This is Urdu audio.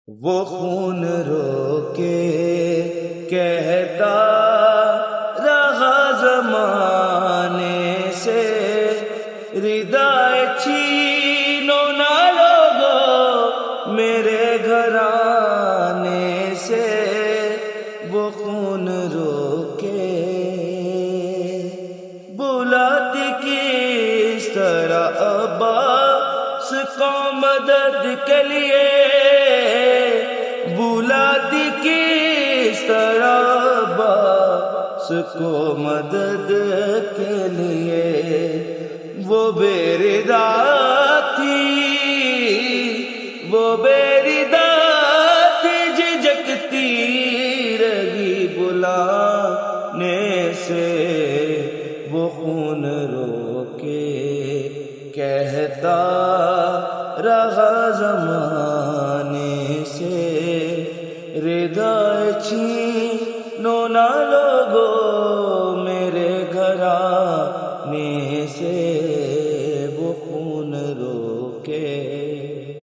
وہ خون روکے کہتا رہا زمانے سے، ردائے چھینو نہ لوگو میرے گھرانے سے، وہ خون روکے بلاتی کس طرح عباس کو مدد کے لیے، بلاتی کس طرح عباس کو مدد کے لیے، وہ بے ردا تھی، وہ بے ردا تھی، جھجکتی رہی بلانے سے، وہ خون روکے کہتا رہا زمانے سے، ردائے چھینو نہ لوگو میرے گھرانے سے، وہ خون روکے